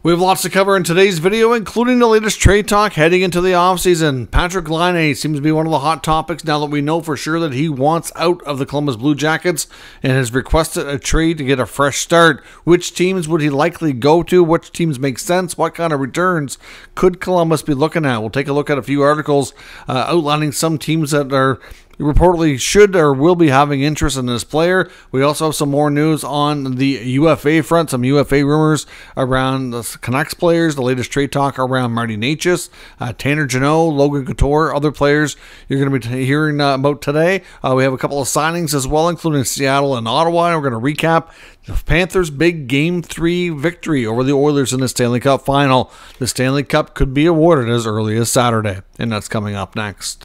We have lots to cover in today's video, including the latest trade talk heading into the offseason. Patrick Laine seems to be one of the hot topics now that we know for sure that he wants out of the Columbus Blue Jackets and has requested a trade to get a fresh start. Which teams would he likely go to? Which teams make sense? What kind of returns could Columbus be looking at? We'll take a look at a few articles outlining some teams that are reportedly should or will be having interest in this player. We also have some more news on the UFA front, some UFA rumors around the Canucks players, the latest trade talk around Marty Necas, Tanner Jeannot, Logan Couture, other players you're going to be hearing about today. We have a couple of signings as well, including Seattle and Ottawa, and we're going to recap the Panthers' big Game 3 victory over the Oilers in the Stanley Cup final. The Stanley Cup could be awarded as early as Saturday, and that's coming up next.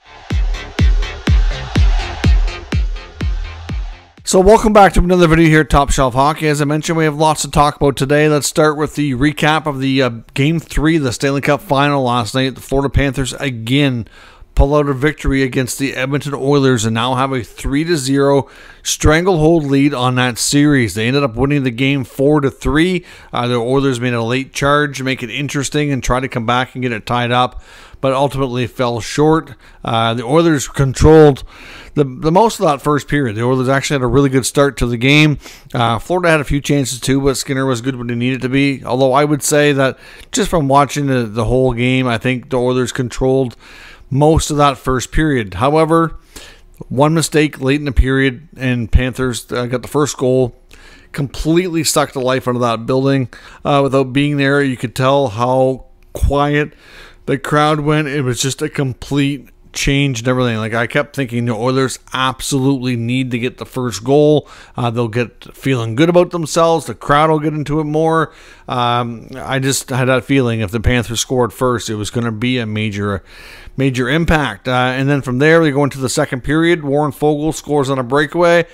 So welcome back to another video here at Top Shelf Hockey. As I mentioned, we have lots to talk about today. Let's start with the recap of the Game 3 of the Stanley Cup Final last night. The Florida Panthers again pull out a victory against the Edmonton Oilers and now have a 3-0 stranglehold lead on that series. They ended up winning the game 4-3. The Oilers made a late charge to make it interesting and try to come back and get it tied up, but ultimately fell short. The Oilers controlled the most of that first period. The Oilers actually had a really good start to the game. Florida had a few chances too, but Skinner was good when he needed to be. Although I would say that just from watching the whole game, I think the Oilers controlled most of that first period. However, one mistake late in the period, and Panthers got the first goal. Completely sucked the life out of that building. Without being there, you could tell how quiet the crowd went. It was just a complete change and everything. Like, I kept thinking the Oilers absolutely need to get the first goal. They'll get feeling good about themselves. The crowd will get into it more. I just had that feeling if the Panthers scored first, it was going to be a major impact. And then from there, we go into the second period. Warren Foegele scores on a breakaway.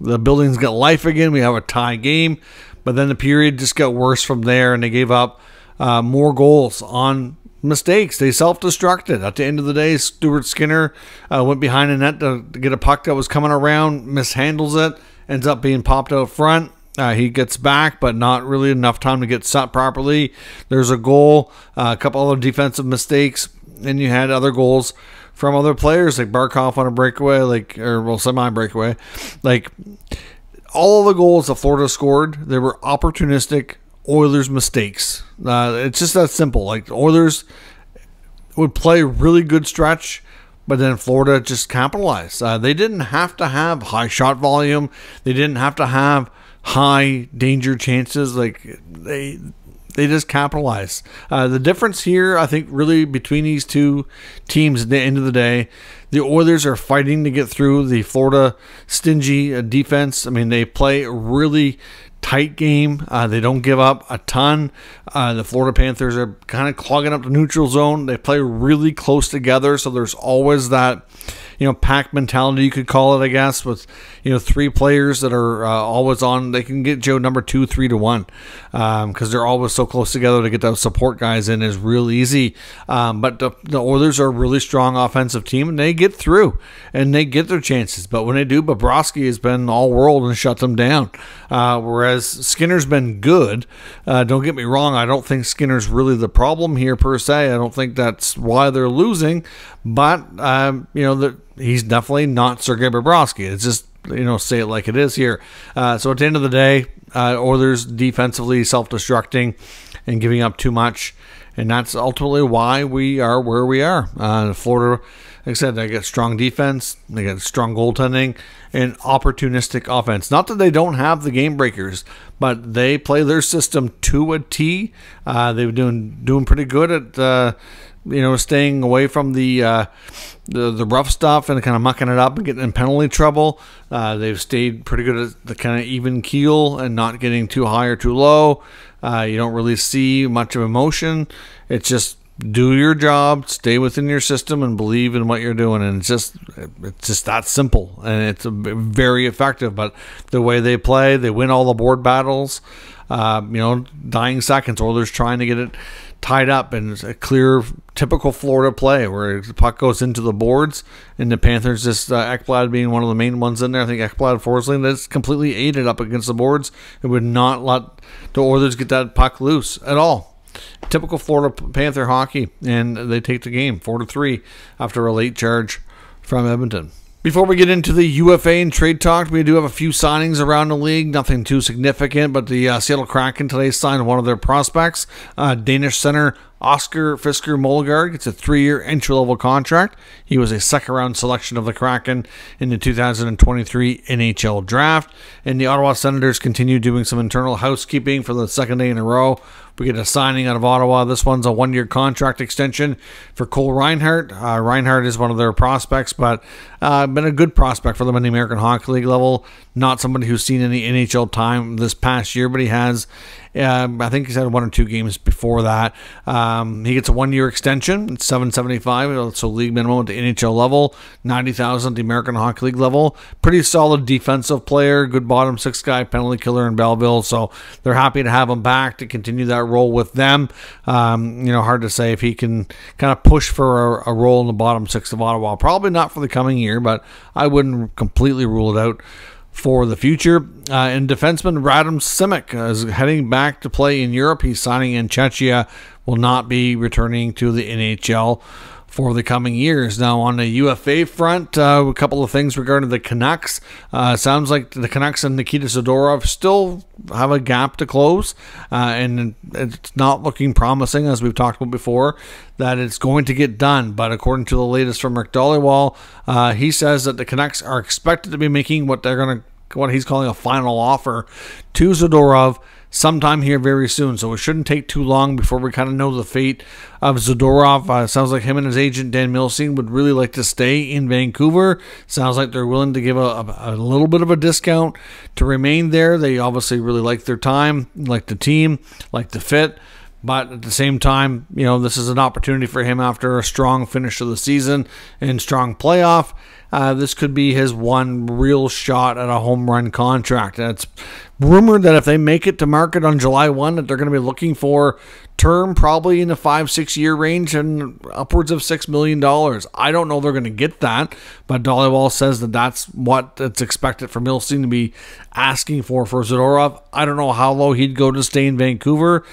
The building's got life again. We have a tie game. But then the period just got worse from there, and they gave up more goals on mistakes. They self-destructed. At the end of the day, Stuart Skinner went behind the net to get a puck that was coming around, mishandles it, ends up being popped out front. He gets back, but not really enough time to get set properly. There's a goal, a couple other defensive mistakes, and you had other goals from other players, like Barkov on a breakaway, semi-breakaway. Like, all of the goals that Florida scored, they were opportunistic Oilers mistakes. It's just that simple. Like, the Oilers would play a really good stretch, but then Florida just capitalized. They didn't have to have high shot volume. They didn't have to have high danger chances. Like, they just capitalized. The difference here, I think, really between these two teams at the end of the day, the Oilers are fighting to get through the Florida stingy defense. I mean, they play really tight game. They don't give up a ton. The Florida Panthers are kind of clogging up the neutral zone. They play really close together, so there's always that, pack mentality, you could call it, I guess, with, three players that are always on. They can get Joe number 2 3-1 because they're always so close together. To get those support guys in is real easy. But the Oilers are a really strong offensive team, and they get through and they get their chances. But when they do, Bobrovsky has been all world and shut them down. Whereas Skinner's been good. Don't get me wrong, I don't think Skinner's really the problem here per se. I don't think that's why they're losing. But he's definitely not Sergei Bobrovsky. It's just, say it like it is here. So at the end of the day, Oilers defensively self-destructing and giving up too much. And that's ultimately why we are where we are. Florida, like I said, they get strong defense, they get strong goaltending, and opportunistic offense. Not that they don't have the game breakers, but they play their system to a T. They've been doing pretty good at staying away from the rough stuff and kind of mucking it up and getting in penalty trouble. They've stayed pretty good at the kind of even keel and not getting too high or too low. You don't really see much of emotion. It's just do your job, stay within your system, and believe in what you're doing. And it's just that simple, and it's very effective. But the way they play, they win all the board battles. Dying seconds, Oilers trying to get it tied up, and it's a clear, typical Florida play where the puck goes into the boards, and the Panthers, just Ekblad being one of the main ones in there. I think Ekblad Forsling, that's completely ate it up against the boards. It would not let the Oilers get that puck loose at all. typical Florida Panther hockey, and they take the game 4-3 after a late charge from Edmonton. Before we get into the UFA and trade talk, we do have a few signings around the league. Nothing too significant, but the Seattle Kraken today signed one of their prospects, Danish center Oscar Fisker-Molgaard. Gets a 3-year entry-level contract. He was a second-round selection of the Kraken in the 2023 NHL Draft. And the Ottawa Senators continue doing some internal housekeeping for the second day in a row. We get a signing out of Ottawa. This one's a 1-year contract extension for Cole Reinhardt. Reinhardt is one of their prospects, but been a good prospect for them in the American Hockey League level. Not somebody who's seen any NHL time this past year, but he has. I think he's had 1 or 2 games before that. He gets a 1-year extension. It's $775, so league minimum at the NHL level, $90,000 at the American Hockey League level. Pretty solid defensive player, good bottom 6 guy, penalty killer in Belleville. So they're happy to have him back to continue that role with them. Hard to say if he can kind of push for a role in the bottom 6 of Ottawa. Probably not for the coming year, but I wouldn't completely rule it out for the future. And defenseman Radim Simek is heading back to play in Europe. He's signing in Czechia, will not be returning to the NHL for the coming years. Now, on the UFA front, a couple of things regarding the Canucks. Sounds like the Canucks and Nikita Zadorov still have a gap to close, and it's not looking promising, as we've talked about before, that it's going to get done. But according to the latest from Rick Dhaliwal, he says that the Canucks are expected to be making what he's calling a final offer to Zadorov sometime here very soon. So it shouldn't take too long before we kind of know the fate of Zadorov. Sounds like him and his agent Dan Milstein would really like to stay in Vancouver. Sounds like they're willing to give a little bit of a discount to remain there. They obviously really like their time, like the team, like the fit. But at the same time, this is an opportunity for him after a strong finish of the season and strong playoff. This could be his one real shot at a home run contract. And it's rumored that if they make it to market on July 1, that they're going to be looking for term probably in the 5-6 year range and upwards of $6 million. I don't know they're going to get that, but Dhaliwal says that that's what it's expected for Milstein to be asking for Zadorov. I don't know how low he'd go to stay in Vancouver.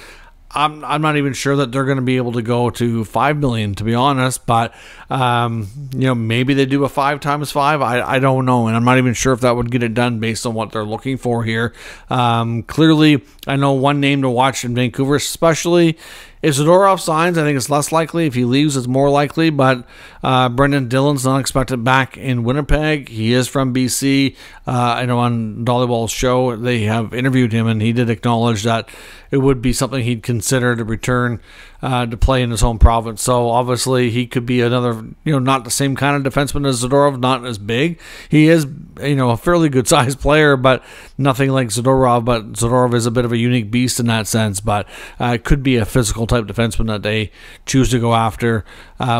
I'm not even sure that they're going to be able to go to $5 million, to be honest. But maybe they do a 5 times 5. I don't know, and I'm not even sure if that would get it done based on what they're looking for here. Clearly, I know one name to watch in Vancouver, especially. If Zadorov signs, I think it's less likely. If he leaves, it's more likely. But Brendan Dillon's not expected back in Winnipeg. He is from BC. I know on Dhaliwal's show they have interviewed him, and he did acknowledge that it would be something he'd consider to return to play in his home province. So obviously he could be another, not the same kind of defenseman as Zadorov, not as big. He is, a fairly good sized player, but nothing like Zadorov. But Zadorov is a bit of a unique beast in that sense. But it could be a physical type defenseman that they choose to go after,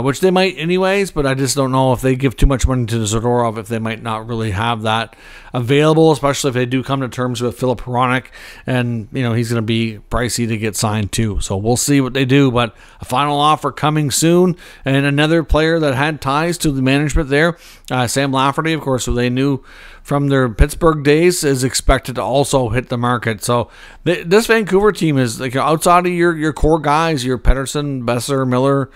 which they might anyways. But I just don't know if they give too much money to Zadorov, if they might not really have that available, especially if they do come to terms with Filip Hronek, and he's going to be pricey to get signed too. So we'll see what they do. But a final offer coming soon, and another player that had ties to the management there, Sam Lafferty, of course, who they knew from their Pittsburgh days, is expected to also hit the market. So this Vancouver team is like outside of your core guys, your Pettersson, Besser, Miller,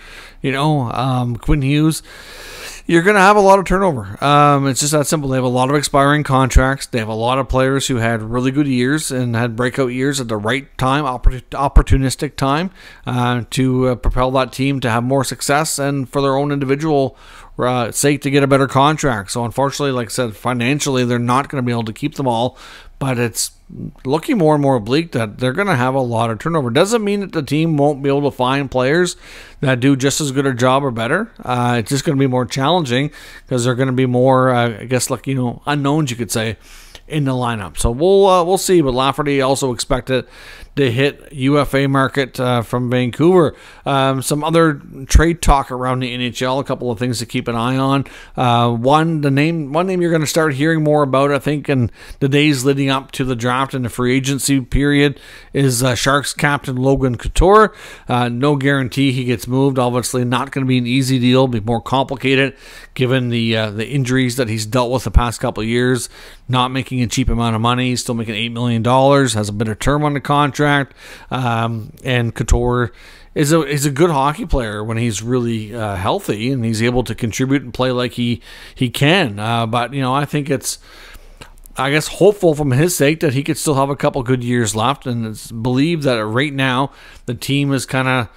Quinn Hughes. You're going to have a lot of turnover. It's just that simple. They have a lot of expiring contracts. They have a lot of players who had really good years and had breakout years at the right time, opportunistic time, to propel that team to have more success and for their own individual sake to get a better contract. So unfortunately, like I said, financially, they're not going to be able to keep them all. But it's looking more and more bleak that they're going to have a lot of turnover. Doesn't mean that the team won't be able to find players that do just as good a job or better. It's just going to be more challenging because they're going to be more, unknowns, you could say, in the lineup. So we'll see. But Lafferty also expected to hit UFA market from Vancouver. Some other trade talk around the NHL. A couple of things to keep an eye on. One name you're going to start hearing more about, I think, in the days leading up to the draft and the free agency period, is Sharks captain Logan Couture. No guarantee he gets moved. Obviously, not going to be an easy deal. Be more complicated given the injuries that he's dealt with the past couple of years. Not making a cheap amount of money. He's still making $8 million. Has a bit of term on the contract. contract. And Couture is a good hockey player when he's really healthy and he's able to contribute and play like he can. But I think it's, I guess, hopeful from his sake that he could still have a couple good years left, and it's believed that right now the team is kind of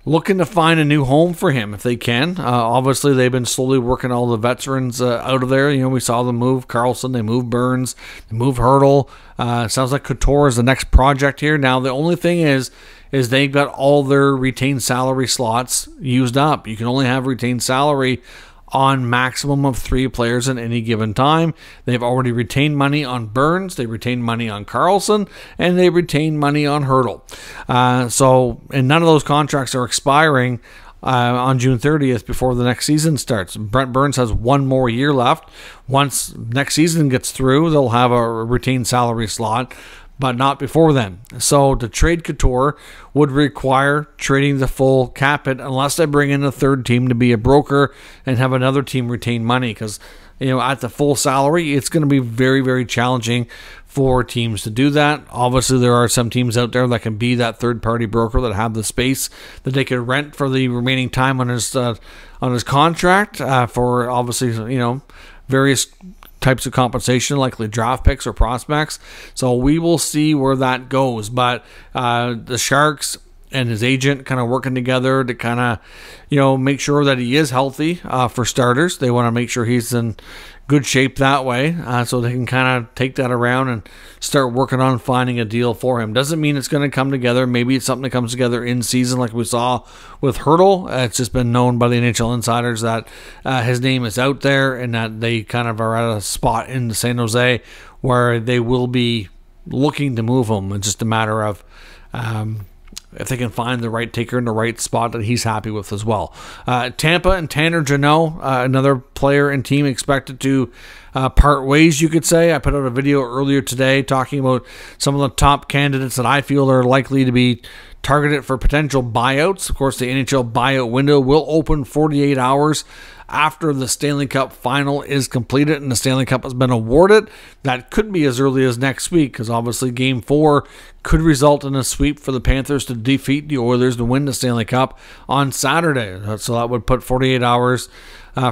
looking to find a new home for him if they can. Obviously, they've been slowly working all the veterans out of there. We saw them move Carlson, they moved Burns, they moved Hurdle. Sounds like Couture is the next project here. Now, the only thing is they've got all their retained salary slots used up. You can only have retained salary on maximum of 3 players at any given time. They've already retained money on Burns, they retained money on Carlson, and they retained money on Hurdle. And none of those contracts are expiring on June 30th before the next season starts. Brent Burns has 1 more year left. Once next season gets through, they'll have a retained salary slot, but not before then. So to trade Couture would require trading the full cap hit unless they bring in a third team to be a broker and have another team retain money, because at the full salary, it's going to be very, very challenging for teams to do that. Obviously, there are some teams out there that can be that third-party broker that have the space that they could rent for the remaining time on his contract for obviously various types of compensation, likely draft picks or prospects. So we will see where that goes. But the Sharks and his agent kind of working together to kind of, make sure that he is healthy for starters. They want to make sure he's in good shape that way, so they can kind of take that around and start working on finding a deal for him. Doesn't mean it's going to come together. Maybe it's something that comes together in season like we saw with Hurdle. It's just been known by the NHL insiders that his name is out there and that they kind of are at a spot in San Jose where they will be looking to move him. It's just a matter of if they can find the right taker in the right spot that he's happy with as well. Tampa and Tanner Jeannot, another player and team expected to part ways, you could say. I put out a video earlier today talking about some of the top candidates that I feel are likely to be targeted for potential buyouts. Of course, the NHL buyout window will open 48 hours after the Stanley Cup final is completed and the Stanley Cup has been awarded. That could be as early as next week, because obviously Game 4 could result in a sweep for the Panthers to defeat the Oilers to win the Stanley Cup on Saturday. So that would put 48 hours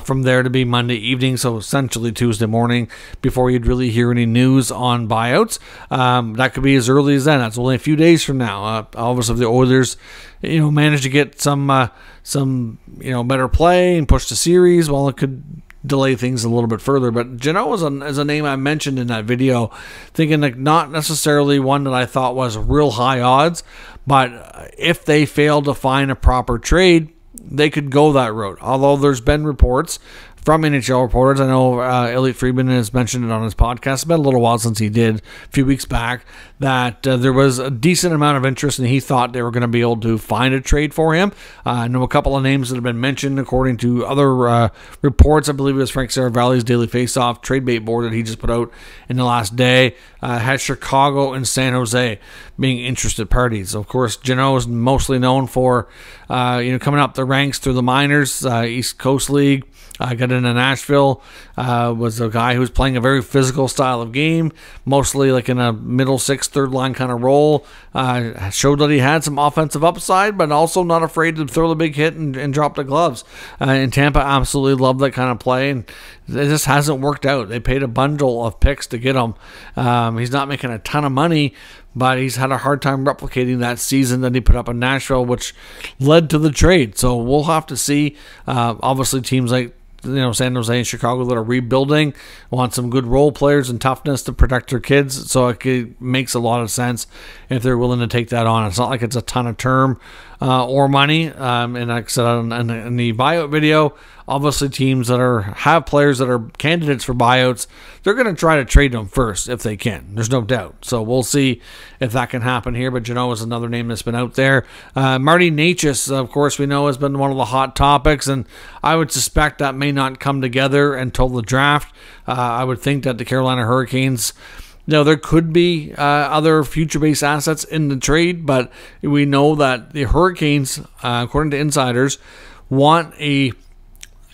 from there to be Monday evening, so essentially Tuesday morning, before you'd really hear any news on buyouts. That could be as early as then. That's only a few days from now. Obviously, if the Oilers, manage to get some better play and push the series, well, it could delay things a little bit further. But Jeannot is a name I mentioned in that video, thinking like not necessarily one that I thought was real high odds, but if they fail to find a proper trade, they could go that route. Although there's been reports from NHL reporters, I know Elliot Friedman has mentioned it on his podcast, it's been a little while since he did, a few weeks back, that there was a decent amount of interest and he thought they were going to be able to find a trade for him. I know a couple of names that have been mentioned according to other reports. I believe it was Frank Saravalli's Daily Faceoff trade bait board that he just put out in the last day. Had Chicago and San Jose being interested parties. Of course, Jeannot is mostly known for coming up the ranks through the minors, East Coast League. Got into Nashville, was a guy who was playing a very physical style of game, mostly like in a middle six, third line kind of role. Showed that he had some offensive upside, but also not afraid to throw the big hit and drop the gloves. And Tampa absolutely loved that kind of play, and it just hasn't worked out. They paid a bundle of picks to get him. He's not making a ton of money, but he's had a hard time replicating that season that he put up in Nashville, which led to the trade. So we'll have to see. Obviously, teams like San Jose and Chicago that are rebuilding want some good role players and toughness to protect their kids, so it makes a lot of sense if they're willing to take that on. It's not like it's a ton of term or money, and like I said in the buyout video, obviously teams that have players that are candidates for buyouts, they're going to try to trade them first if they can. There's no doubt. So we'll see if that can happen here. But Jeannot is another name that's been out there. Marty Necas, of course, we know has been one of the hot topics, and I would suspect that may not come together until the draft. I would think that the Carolina Hurricanes, there could be other future-based assets in the trade, but we know that the Hurricanes, according to insiders, want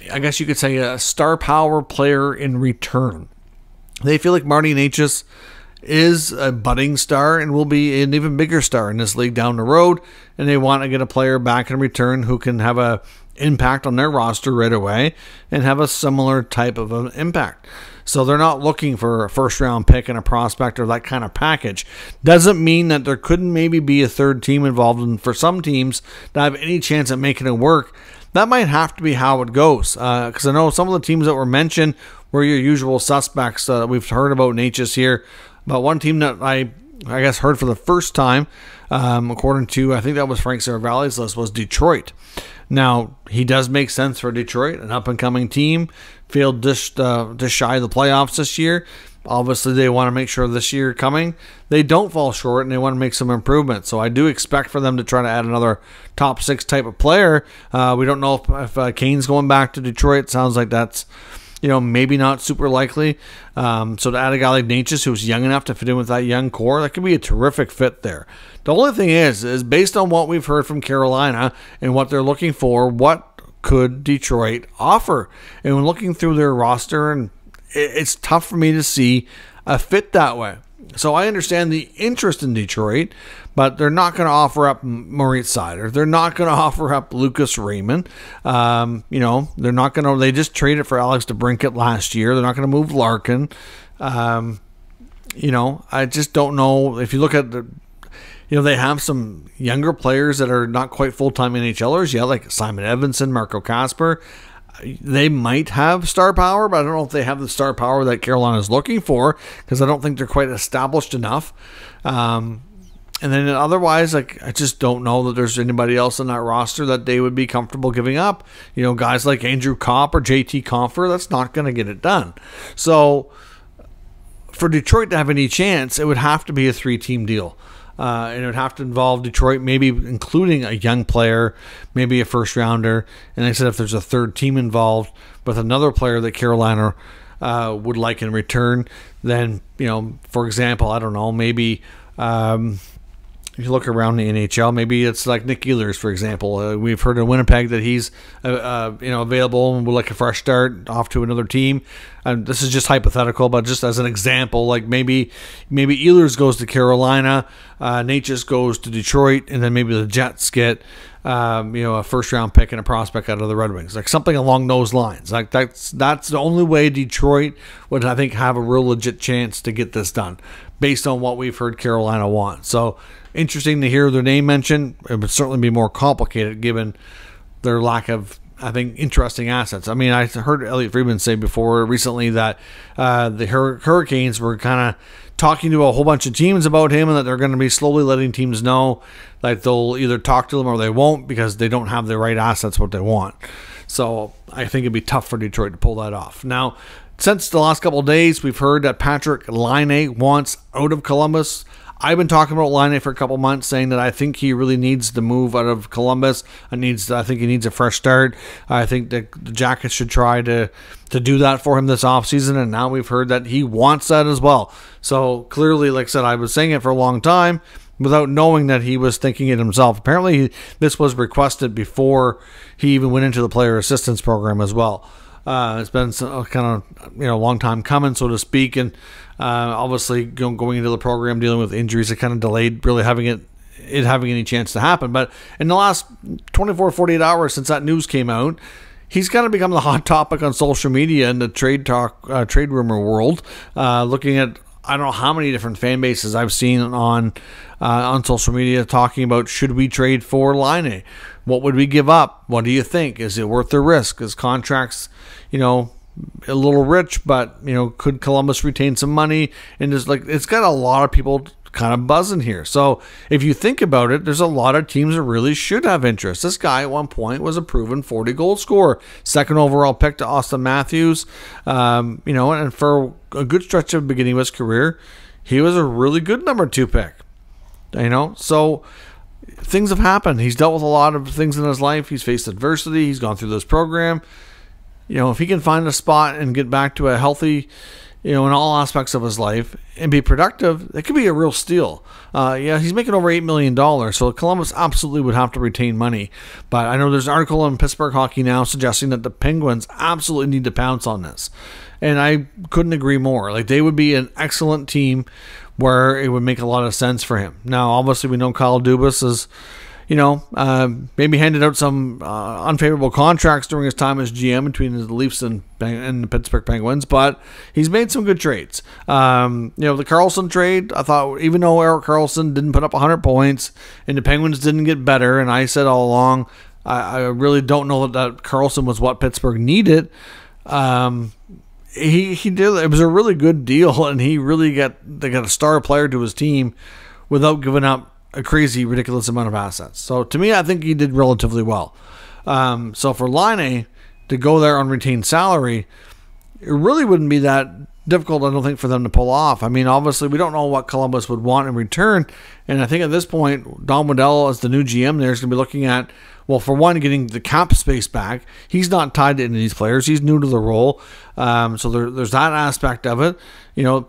I guess you could say a star power player in return. They feel like Marty Necas is a budding star and will be an even bigger star in this league down the road, and they want to get a player back in return who can have a impact on their roster right away and have a similar type of an impact. So they're not looking for a first-round pick and a prospect or that kind of package. Doesn't mean that there couldn't maybe be a third team involved, and for some teams to have any chance at making it work, that might have to be how it goes. Because I know some of the teams that were mentioned were your usual suspects. We've heard about Necas here, but one team that I guess heard for the first time, according to, I think that was Frank Saravalli's list, was Detroit. Now, he does make sense for Detroit, an up-and-coming team, failed just shy of the playoffs this year. Obviously, they want to make sure this year coming, they don't fall short, and they want to make some improvements. So I do expect for them to try to add another top 6 type of player. We don't know if Kane's going back to Detroit. It sounds like that's, maybe not super likely. So to add a guy like Necas, who's young enough to fit in with that young core, that could be a terrific fit there. The only thing is based on what we've heard from Carolina and what they're looking for, what could Detroit offer? And when looking through their roster, and it's tough for me to see a fit that way. So I understand the interest in Detroit, but they're not going to offer up Moritz Seider. They're not going to offer up Lucas Raymond. They're not going to. They just traded for Alex DeBrincat last year. They're not going to move Larkin. I just don't know. If you look at they have some younger players that are not quite full-time NHLers. Yeah, like Simon Edvinsson, Marco Kasper. They might have star power, but I don't know if they have the star power that Carolina is looking for, because I don't think they're quite established enough. And then otherwise, I just don't know that there's anybody else on that roster that they would be comfortable giving up. Guys like Andrew Kopp or JT Compher, that's not going to get it done. So for Detroit to have any chance, it would have to be a 3-team deal. And it would have to involve Detroit, maybe including a young player, maybe a first-rounder. And like I said, if there's a third team involved with another player that Carolina would like in return, then, for example, I don't know, maybe if you look around the NHL, maybe it's like Nick Ehlers, for example. We've heard in Winnipeg that he's available and would like a fresh start off to another team. This is just hypothetical, but just as an example, like maybe Ehlers goes to Carolina, Necas goes to Detroit, and then maybe the Jets get a first round pick and a prospect out of the Red Wings, like something along those lines. Like that's the only way Detroit would, I think, have a real legit chance to get this done, based on what we've heard Carolina want. So interesting to hear their name mentioned. It would certainly be more complicated given their lack of, I think, interesting assets. I mean, I heard Elliot Friedman say before recently that the Hurricanes were kind of talking to a whole bunch of teams about him, and that they're going to be slowly letting teams know that they'll either talk to them or they won't, because they don't have the right assets what they want. So I think it'd be tough for Detroit to pull that off. Now, since the last couple of days, we've heard that Patrik Laine wants out of Columbus. I've been talking about Laine for a couple months, saying that I think he really needs to move out of Columbus. I think he needs a fresh start. I think that the Jackets should try to do that for him this offseason, and now we've heard that he wants that as well. So clearly, like I said, I was saying it for a long time without knowing that he was thinking it himself. Apparently, this was requested before he even went into the player assistance program as well. It's been kind of long time coming, so to speak, and obviously going into the program, dealing with injuries, it kind of delayed really having any chance to happen. But in the last 24, 48 hours since that news came out, he's kind of become the hot topic on social media in the trade rumor world. Looking at, I don't know how many different fan bases I've seen on social media talking about, should we trade for Laine? What would we give up? What do you think? Is it worth the risk? His contract's, a little rich, but could Columbus retain some money? And it's got a lot of people kind of buzzing here. So if you think about it, there's a lot of teams that really should have interest. This guy at one point was a proven 40-goal scorer, second overall pick to Austin Matthews. And for a good stretch of the beginning of his career, he was a really good number 2 pick. So things have happened. He's dealt with a lot of things in his life. He's faced adversity. He's gone through this program. If he can find a spot and get back to a healthy, in all aspects of his life and be productive, it could be a real steal. He's making over $8 million, so Columbus absolutely would have to retain money. But I know there's an article in Pittsburgh Hockey Now suggesting that the Penguins absolutely need to pounce on this. And I couldn't agree more. Like, they would be an excellent team where it would make a lot of sense for him. Now, obviously, we know Kyle Dubas is, maybe handed out some unfavorable contracts during his time as GM between the Leafs and the Pittsburgh Penguins, but he's made some good trades. The Karlsson trade, I thought, even though Erik Karlsson didn't put up 100 points and the Penguins didn't get better, and I said all along, I really don't know that Karlsson was what Pittsburgh needed. He did. It was a really good deal, and they got a star player to his team without giving up a crazy, ridiculous amount of assets. So to me, I think he did relatively well. So for Laine to go there on retained salary, it really wouldn't be that difficult, I don't think, for them to pull off. I mean, obviously, we don't know what Columbus would want in return, and I think at this point, Don Waddell, as the new GM there, is going to be looking at, well, for one, getting the cap space back. He's not tied to any of these players. He's new to the role. So there's that aspect of it.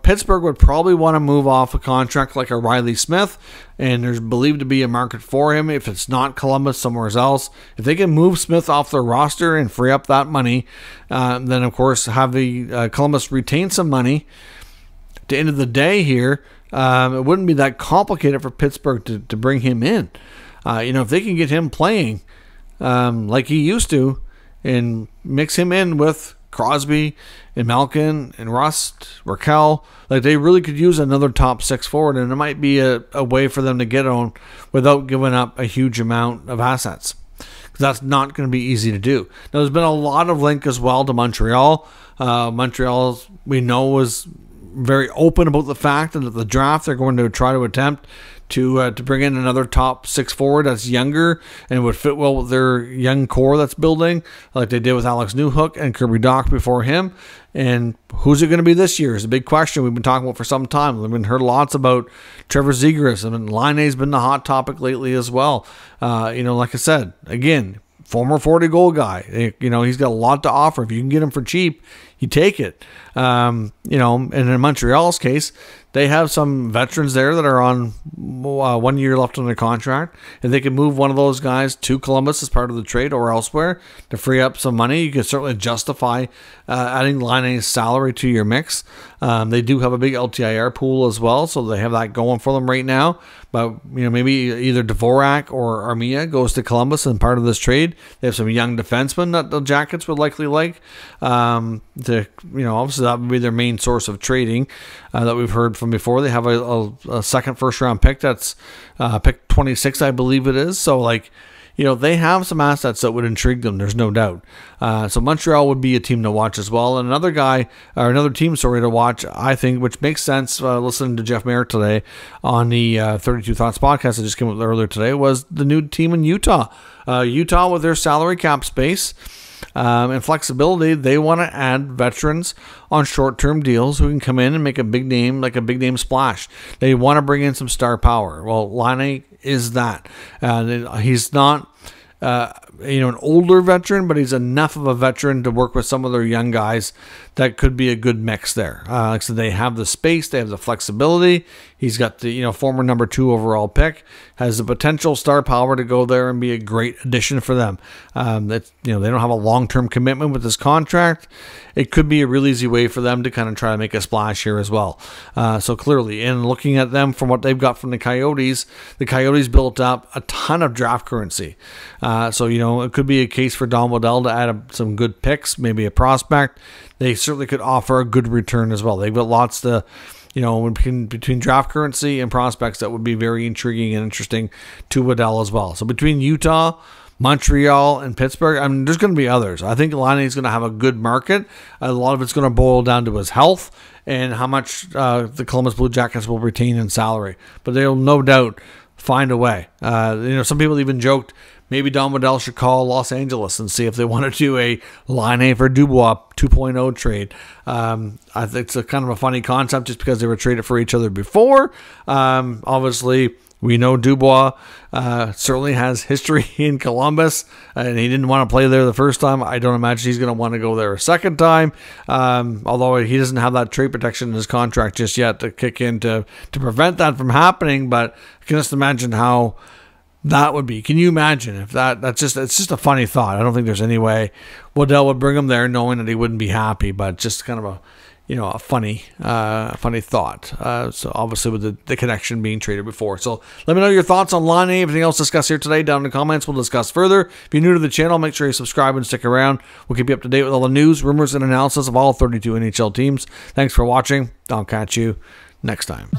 Pittsburgh would probably want to move off a contract like a Riley Smith, and there's believed to be a market for him if it's not Columbus, somewhere else. If they can move Smith off their roster and free up that money, then, of course, have the Columbus retain some money. At the end of the day here, it wouldn't be that complicated for Pittsburgh to bring him in. If they can get him playing like he used to and mix him in with Crosby and Malkin and Rust, Raquel, like they really could use another top six forward, and it might be a way for them to get on without giving up a huge amount of assets. Because that's not going to be easy to do. Now, there's been a lot of link as well to Montreal. Montreal, we know, was very open about the fact that at the draft they're going to try to attempt to bring in another top six forward that's younger and would fit well with their young core that's building, like they did with Alex Newhook and Kirby Dach before him. And who's it going to be this year is a big question we've been talking about for some time. We've been heard lots about Trevor Zegras, and Laine's been the hot topic lately as well. Like I said, again, former 40-goal guy. He's got a lot to offer. If you can get him for cheap, you take it. And in Montreal's case, they have some veterans there that are on 1 year left on their contract. If they can move one of those guys to Columbus as part of the trade or elsewhere to free up some money, you can certainly justify adding Laine's salary to your mix. They do have a big LTIR pool as well, so they have that going for them right now. But maybe either Dvorak or Armia goes to Columbus and part of this trade. They have some young defensemen that the Jackets would likely like. Obviously that would be their main source of trading that we've heard from before. They have a second first round pick that's pick 26, I believe it is. So they have some assets that would intrigue them. There's no doubt. So Montreal would be a team to watch as well. And another team, to watch, I think, which makes sense, listening to Jeff Merritt today on the 32 Thoughts podcast that just came up earlier today, was the new team in Utah. Utah, with their salary cap space and flexibility, they want to add veterans on short-term deals who can come in and make a big name splash. They want to bring in some star power. Well, Laine is that. He's not an older veteran, but he's enough of a veteran to work with some of their young guys that could be a good mix there. Like I said, they have the space, they have the flexibility. He's got the former number 2 overall pick, has the potential star power to go there and be a great addition for them. They don't have a long-term commitment with this contract. It could be a real easy way for them to kind of try to make a splash here as well. So clearly, in looking at them from what they've got from the Coyotes built up a ton of draft currency. It could be a case for Don Waddell to add some good picks, maybe a prospect. They certainly could offer a good return as well. They've got lots to, between draft currency and prospects that would be very intriguing and interesting to Waddell as well. So between Utah, Montreal, and Pittsburgh, there's going to be others. I think Laine is going to have a good market. A lot of it's going to boil down to his health and how much the Columbus Blue Jackets will retain in salary. But they'll no doubt find a way. Some people even joked maybe Don Waddell should call Los Angeles and see if they want to do a Laine for Dubois 2.0 trade. I think it's a kind of a funny concept just because they were traded for each other before. Obviously, we know Dubois certainly has history in Columbus, and he didn't want to play there the first time. I don't imagine he's going to want to go there a second time, although he doesn't have that trade protection in his contract just yet to kick in to prevent that from happening. But I can just imagine how that would be. Can you imagine if it's just a funny thought. I don't think there's any way Waddell would bring him there knowing that he wouldn't be happy, but just kind of you know, a funny thought. So obviously with the connection being traded before. So let me know your thoughts on Laine, everything else discussed here today down in the comments. We'll discuss further. If you're new to the channel, make sure you subscribe and stick around. We'll keep you up to date with all the news, rumors, and analysis of all 32 NHL teams. Thanks for watching. I'll catch you next time.